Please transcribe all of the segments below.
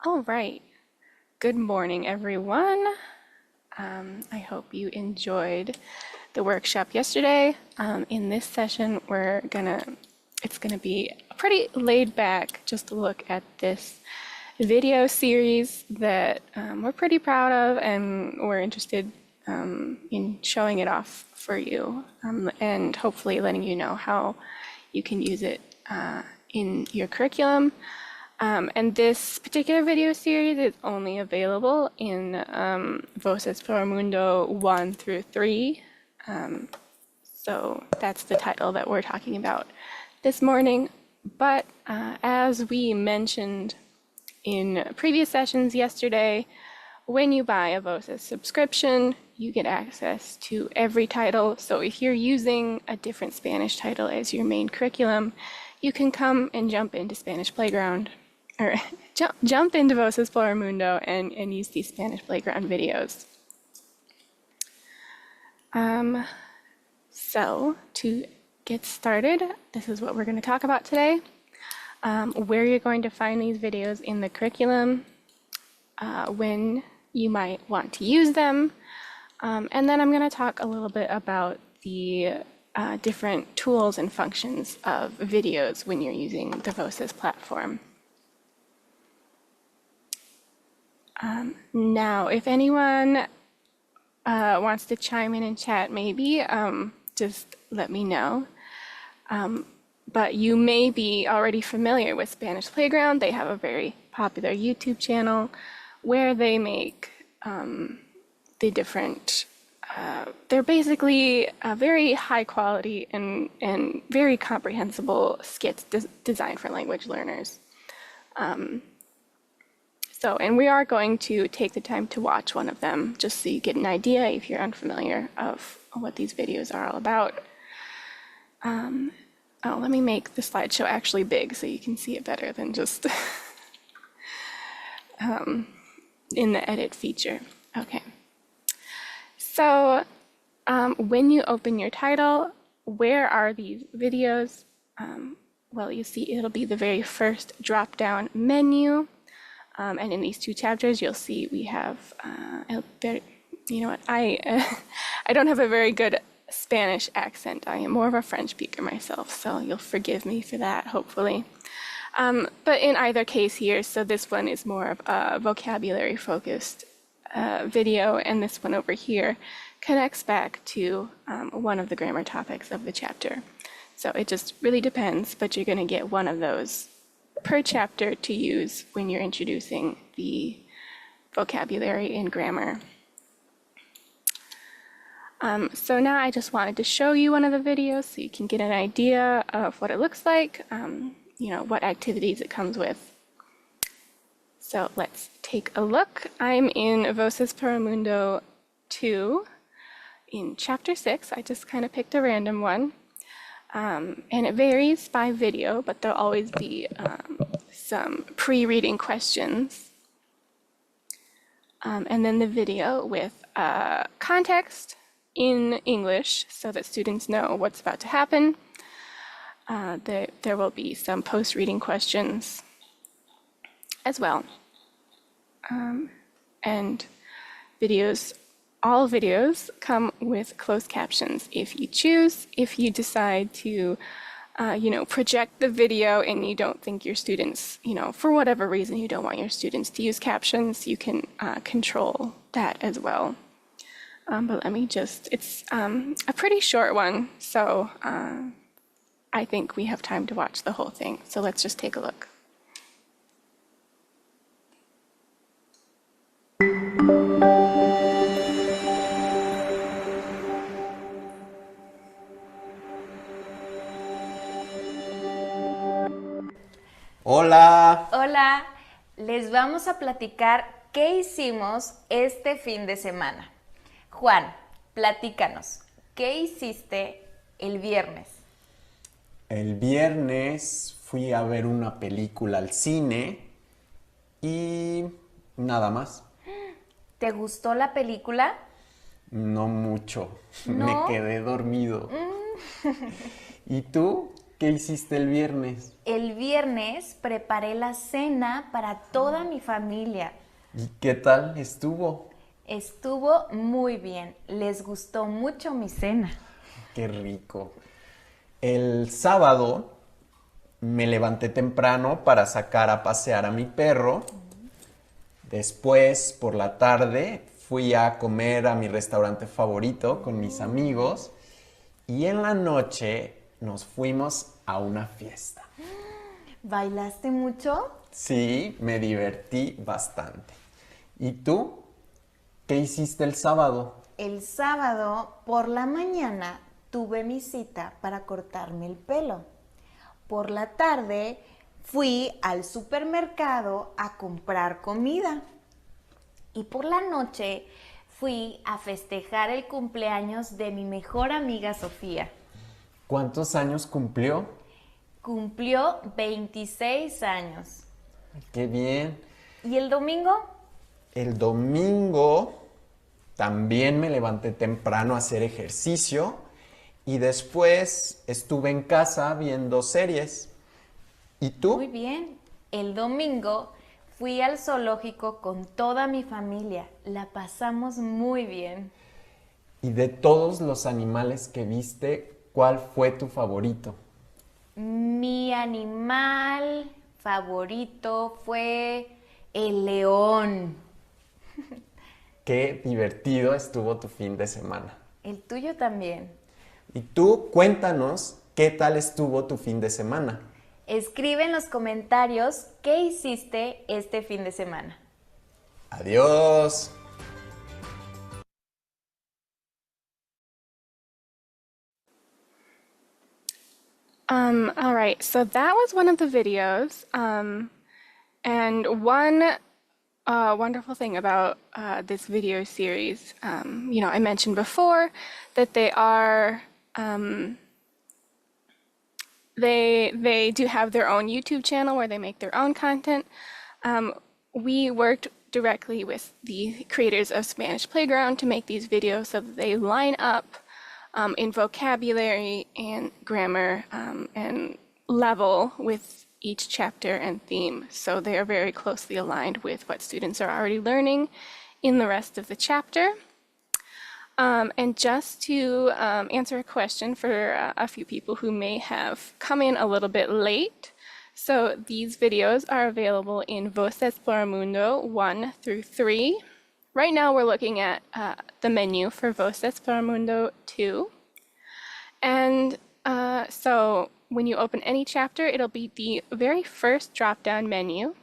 All right. Good morning, everyone. I hope you enjoyed the workshop yesterday. In this session, it's gonna be pretty laid back, just to look at this video series that we're pretty proud of, and we're interested in showing it off for you, and hopefully letting you know how you can use it in your curriculum. And this particular video series is only available in Voces for Mundo 1 through 3. So that's the title that we're talking about this morning. But as we mentioned in previous sessions yesterday, when you buy a Voces subscription, you get access to every title. So if you're using a different Spanish title as your main curriculum, you can come and jump into Spanish Playground, or jump into Voces por el Mundo and use these Spanish Playground videos. So to get started, this is what we're going to talk about today. Where you're going to find these videos in the curriculum, when you might want to use them, and then I'm going to talk a little bit about the different tools and functions of videos when you're using the Voces platform. Now, if anyone wants to chime in and chat, maybe just let me know. But you may be already familiar with Spanish Playground. They have a very popular YouTube channel where they make the different, they're basically very high quality and very comprehensible skits designed for language learners. And we are going to take the time to watch one of them, just so you get an idea, if you're unfamiliar, of what these videos are all about. Let me make the slideshow actually big so you can see it better than just in the edit feature. Okay. So when you open your title, where are these videos? Well, you see it'll be the very first drop-down menu. And in these two chapters, you'll see we have, you know what, I don't have a very good Spanish accent. I am more of a French speaker myself, so you'll forgive me for that, hopefully. But in either case here, so this one is more of a vocabulary-focused video, and this one over here connects back to one of the grammar topics of the chapter. So it just really depends, but you're going to get one of those per chapter to use when you're introducing the vocabulary and grammar. So now I just wanted to show you one of the videos so you can get an idea of what it looks like, you know, what activities it comes with. So let's take a look. I'm in Voces por el Mundo 2 in chapter 6. I just kind of picked a random one. And it varies by video, but there'll always be some pre-reading questions. And then the video with context in English so that students know what's about to happen. There will be some post-reading questions as well. And all videos come with closed captions if you choose. If you decide to, you know, project the video and you don't think your students, you know, for whatever reason you don't want your students to use captions, you can control that as well. But let me just, it's a pretty short one, so I think we have time to watch the whole thing. So let's just take a look. Hola. Hola, les vamos a platicar qué hicimos este fin de semana. Juan, platícanos, ¿qué hiciste el viernes? El viernes fui a ver una película al cine y nada más. ¿Te gustó la película? No mucho, ¿No? me quedé dormido. ¿Y tú? ¿Qué hiciste el viernes? El viernes preparé la cena para toda mi familia. ¿Y qué tal estuvo? Estuvo muy bien. Les gustó mucho mi cena. Qué rico. El sábado me levanté temprano para sacar a pasear a mi perro. Después, por la tarde, fui a comer a mi restaurante favorito con mis amigos. Y en la noche nos fuimos a una fiesta. ¿Bailaste mucho? Sí, me divertí bastante. ¿Y tú? ¿Qué hiciste el sábado? El sábado por la mañana tuve mi cita para cortarme el pelo. Por la tarde fui al supermercado a comprar comida. Y por la noche fui a festejar el cumpleaños de mi mejor amiga Sofía. ¿Cuántos años cumplió? Cumplió 26 años. ¡Qué bien! ¿Y el domingo? El domingo también me levanté temprano a hacer ejercicio y después estuve en casa viendo series. ¿Y tú? Muy bien. El domingo fui al zoológico con toda mi familia. La pasamos muy bien. Y de todos los animales que viste, ¿cuál fue tu favorito? Mi animal favorito fue el león. Qué divertido estuvo tu fin de semana. El tuyo también. Y tú, cuéntanos qué tal estuvo tu fin de semana. Escribe en los comentarios qué hiciste este fin de semana. Adiós. All right, so that was one of the videos. And one wonderful thing about this video series, I mentioned before that they are, they do have their own YouTube channel where they make their own content. We worked directly with the creators of Spanish Playground to make these videos so that they line up in vocabulary and grammar and level with each chapter and theme. So they are very closely aligned with what students are already learning in the rest of the chapter. And just to answer a question for a few people who may have come in a little bit late. So these videos are available in Voces por el Mundo 1 through 3. Right now we're looking at the menu for Voces por el Mundo 2. And so when you open any chapter, it'll be the very first drop-down menu.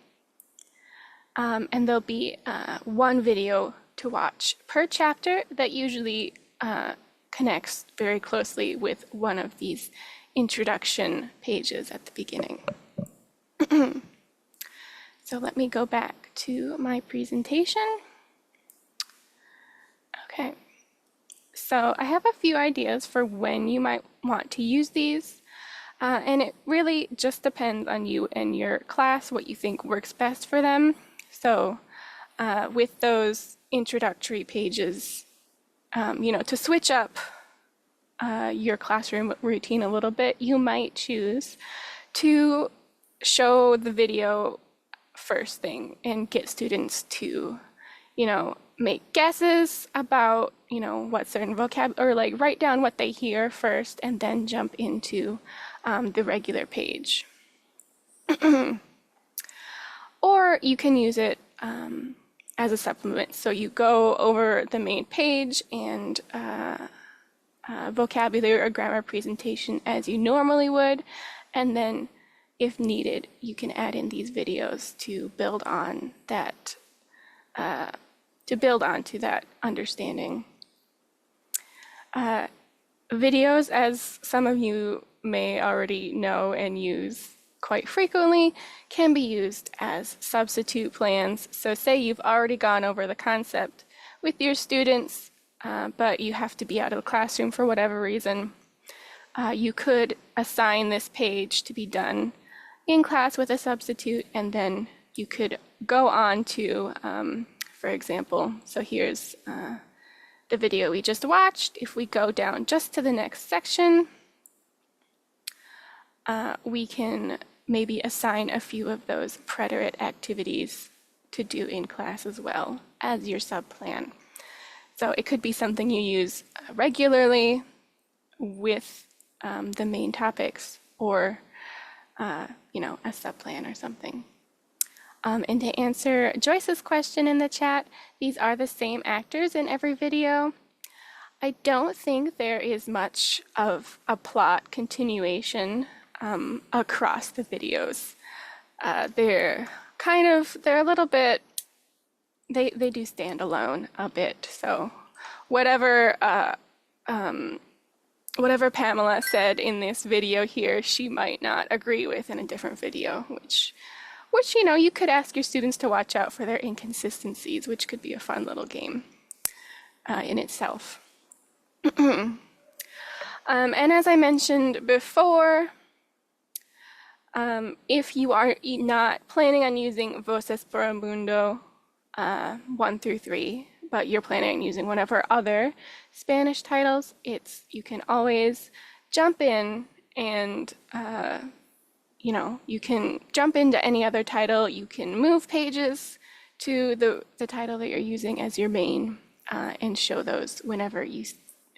And there'll be one video to watch per chapter that usually connects very closely with one of these introduction pages at the beginning. So let me go back to my presentation. Okay, so I have a few ideas for when you might want to use these. And it really just depends on you and your class, what you think works best for them. So with those introductory pages, to switch up your classroom routine a little bit, you might choose to show the video first thing and get students to, make guesses about, what certain vocabulary, or like write down what they hear first and then jump into the regular page. Or you can use it as a supplement. So you go over the main page and vocabulary or grammar presentation as you normally would, and then if needed, you can add in these videos to build on that, onto that understanding. Videos, as some of you may already know and use quite frequently, can be used as substitute plans. So say you've already gone over the concept with your students, but you have to be out of the classroom for whatever reason. You could assign this page to be done in class with a substitute, and then you could go on to, for example, so here's the video we just watched. If we go down just to the next section, we can maybe assign a few of those preterite activities to do in class as well as your subplan. So it could be something you use regularly with the main topics, or you know, a subplan or something. And to answer Joyce's question in the chat, these are the same actors in every video. I don't think there is much of a plot continuation across the videos. They're a little bit, they do stand alone a bit. So whatever Pamela said in this video here, she might not agree with in a different video, which you know, you could ask your students to watch out for their inconsistencies, which could be a fun little game in itself. And as I mentioned before, if you are not planning on using Voces por el Mundo 1 through 3, but you're planning on using one of our other Spanish titles, you can always jump in and you know, you can jump into any other title. You can move pages to the title that you're using as your main and show those whenever you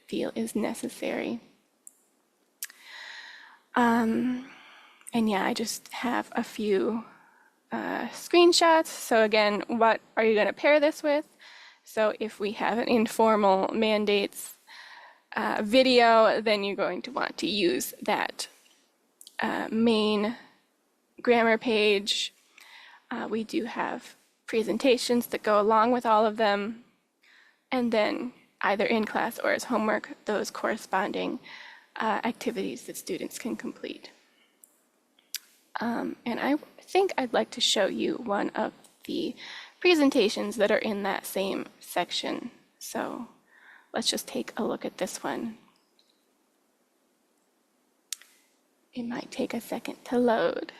feel is necessary. And yeah, I just have a few screenshots. So again, what are you going to pair this with? So if we have an informal mandates video, then you're going to want to use that main grammar page. We do have presentations that go along with all of them, and then either in class or as homework, those corresponding activities that students can complete. And I think I'd like to show you one of the presentations that are in that same section. So let's just take a look at this one. It might take a second to load.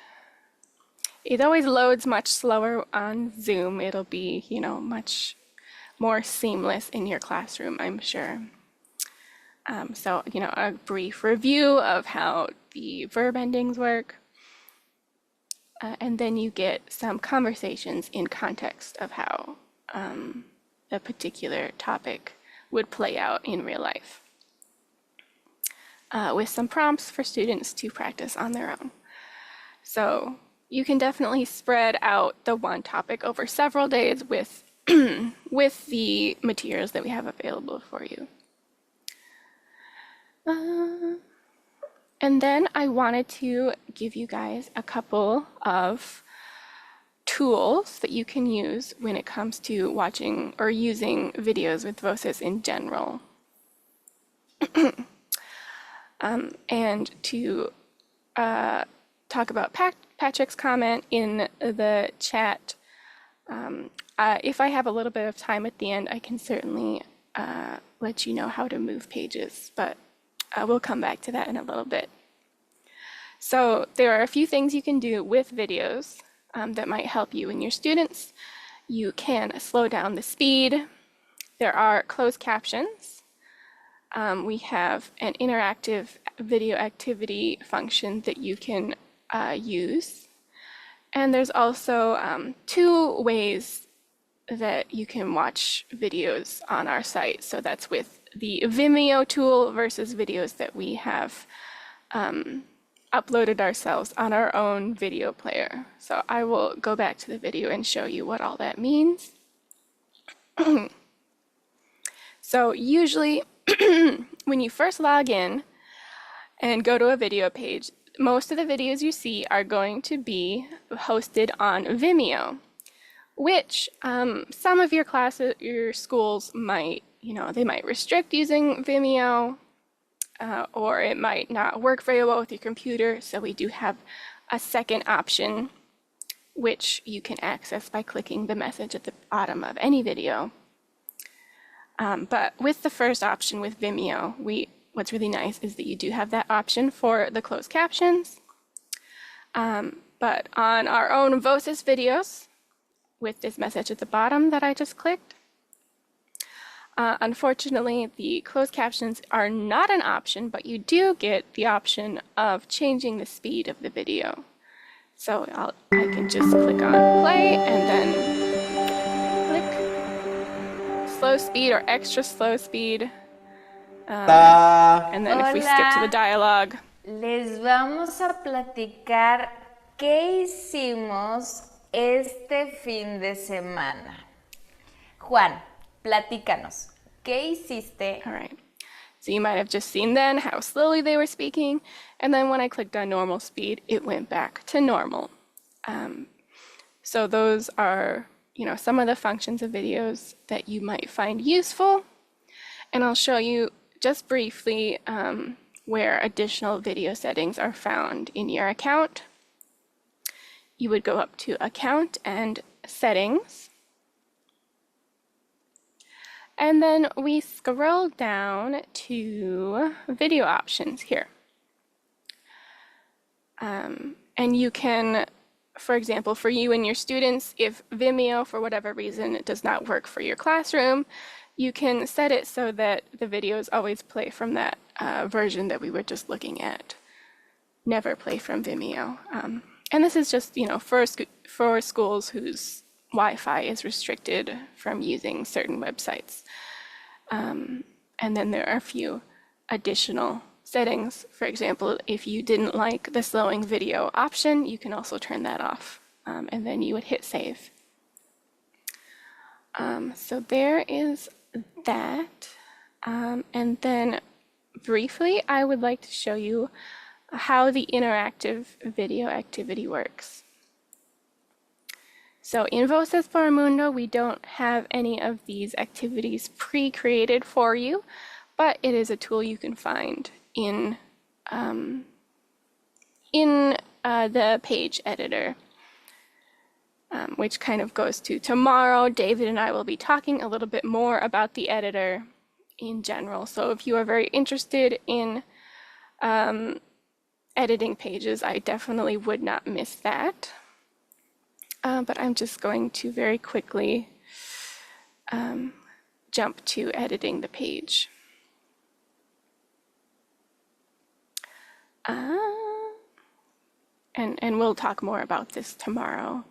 It always loads much slower on Zoom. It'll be, you know, much more seamless in your classroom, I'm sure. So, you know, a brief review of how the verb endings work. And then you get some conversations in context of how a particular topic would play out in real life. With some prompts for students to practice on their own. So you can definitely spread out the one topic over several days with, with the materials that we have available for you. And then I wanted to give you guys a couple of tools that you can use when it comes to watching or using videos with Voces in general. And to talk about Patrick's comment in the chat, if I have a little bit of time at the end, I can certainly let you know how to move pages, but we'll come back to that in a little bit. So there are a few things you can do with videos that might help you and your students. You can slow down the speed. There are closed captions. We have an interactive video activity function that you can use. And there's also 2 ways that you can watch videos on our site. So that's with the Vimeo tool versus videos that we have uploaded ourselves on our own video player. So I will go back to the video and show you what all that means. So usually when you first log in and go to a video page, most of the videos you see are going to be hosted on Vimeo, which some of your classes, your schools might, you know, they might restrict using Vimeo, or it might not work very well with your computer. So we do have a second option, which you can access by clicking the message at the bottom of any video. But with the first option with Vimeo, what's really nice is that you do have that option for the closed captions. But on our own Voces videos, with this message at the bottom that I just clicked, Unfortunately, the closed captions are not an option, but you do get the option of changing the speed of the video. So I can just click on play and then click slow speed or extra slow speed. Ta. And then if we skip to the Hola, dialogue, les vamos a platicar qué hicimos este fin de semana. Juan, platícanos, ¿qué hiciste? all right. So you might have just seen then how slowly they were speaking, and then when I clicked on normal speed, it went back to normal. So those are, some of the functions of videos that you might find useful, and I'll show you just briefly where additional video settings are found in your account. You would go up to Account and Settings. And then we scroll down to Video Options here. And you can, for example, for you and your students, if Vimeo, for whatever reason, does not work for your classroom, you can set it so that the videos always play from that version that we were just looking at. Never play from Vimeo. And this is just, for schools whose Wi-Fi is restricted from using certain websites. And then there are a few additional settings. For example, if you didn't like the slowing video option, you can also turn that off. And then you would hit save. So there is that. And then briefly, I would like to show you how the interactive video activity works. So in Voces for Mundo, we don't have any of these activities pre-created for you, but it is a tool you can find in the page editor, which kind of goes to tomorrow. David and I will be talking a little bit more about the editor in general. So if you are very interested in editing pages, I definitely would not miss that. But I'm just going to very quickly jump to editing the page. And we'll talk more about this tomorrow.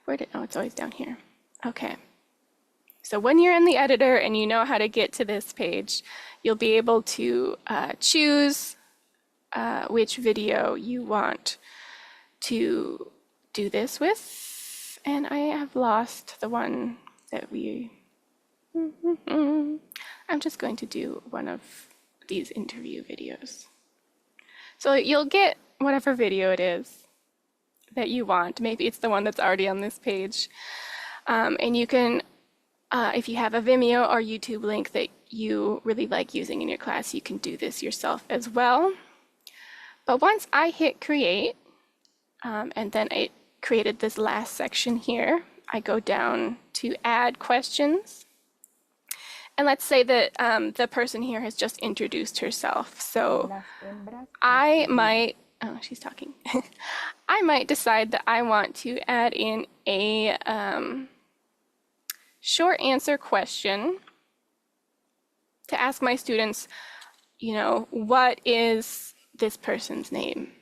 Oh, it's always down here. Okay. So when you're in the editor and you know how to get to this page, you'll be able to choose which video you want to do this with. And I have lost the one that I'm just going to do one of these interview videos. So you'll get whatever video it is that you want. Maybe it's the one that's already on this page. And you can, if you have a Vimeo or YouTube link that you really like using in your class, you can do this yourself as well. But once I hit create, and then it created this last section here, I go down to add questions. And let's say that the person here has just introduced herself. So I might, oh, she's talking. I might decide that I want to add in a short answer question to ask my students, what is this person's name?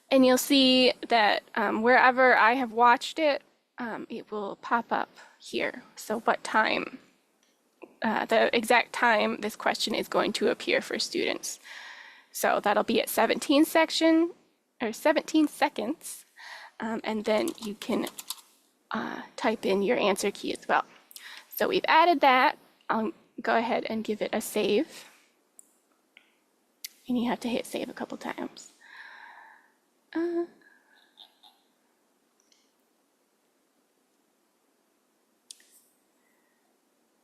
And you'll see that wherever I have watched it, it will pop up here. So what time, the exact time this question is going to appear for students. So that'll be at 17 seconds. And then you can type in your answer key as well. So we've added that. I'll go ahead and give it a save. And you have to hit save a couple times.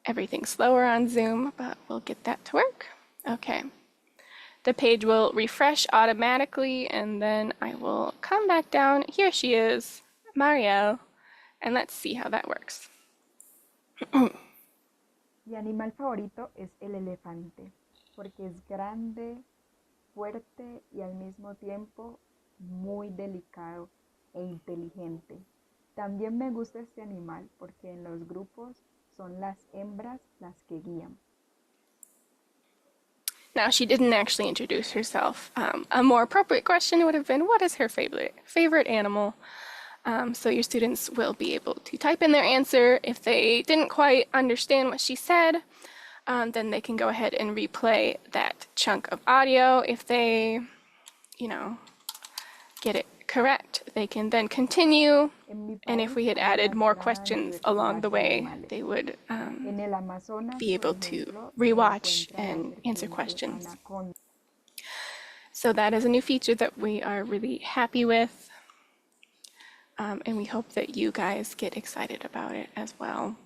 Everything's slower on Zoom, but we'll get that to work. Okay. The page will refresh automatically, and then I will come back down. Here she is, Marielle, and let's see how that works. Mi animal favorito es el elefante, porque es grande, fuerte y al mismo tiempo muy delicado e inteligente. También me gusta este animal porque en los grupos son las hembras las que guían. Now, she didn't actually introduce herself. A more appropriate question would have been, what is her favorite animal? So your students will be able to type in their answer. If they didn't quite understand what she said, then they can go ahead and replay that chunk of audio. If they, get it correct, they can then continue. En mi And if país we had hay added una more gran questions along the diversidad de way, animales. they would En el Amazonas, be por able to ejemplo, se rewatch encuentra la and answer serpiente questions. anaconda. So that is a new feature that we are really happy with. And we hope that you guys get excited about it as well.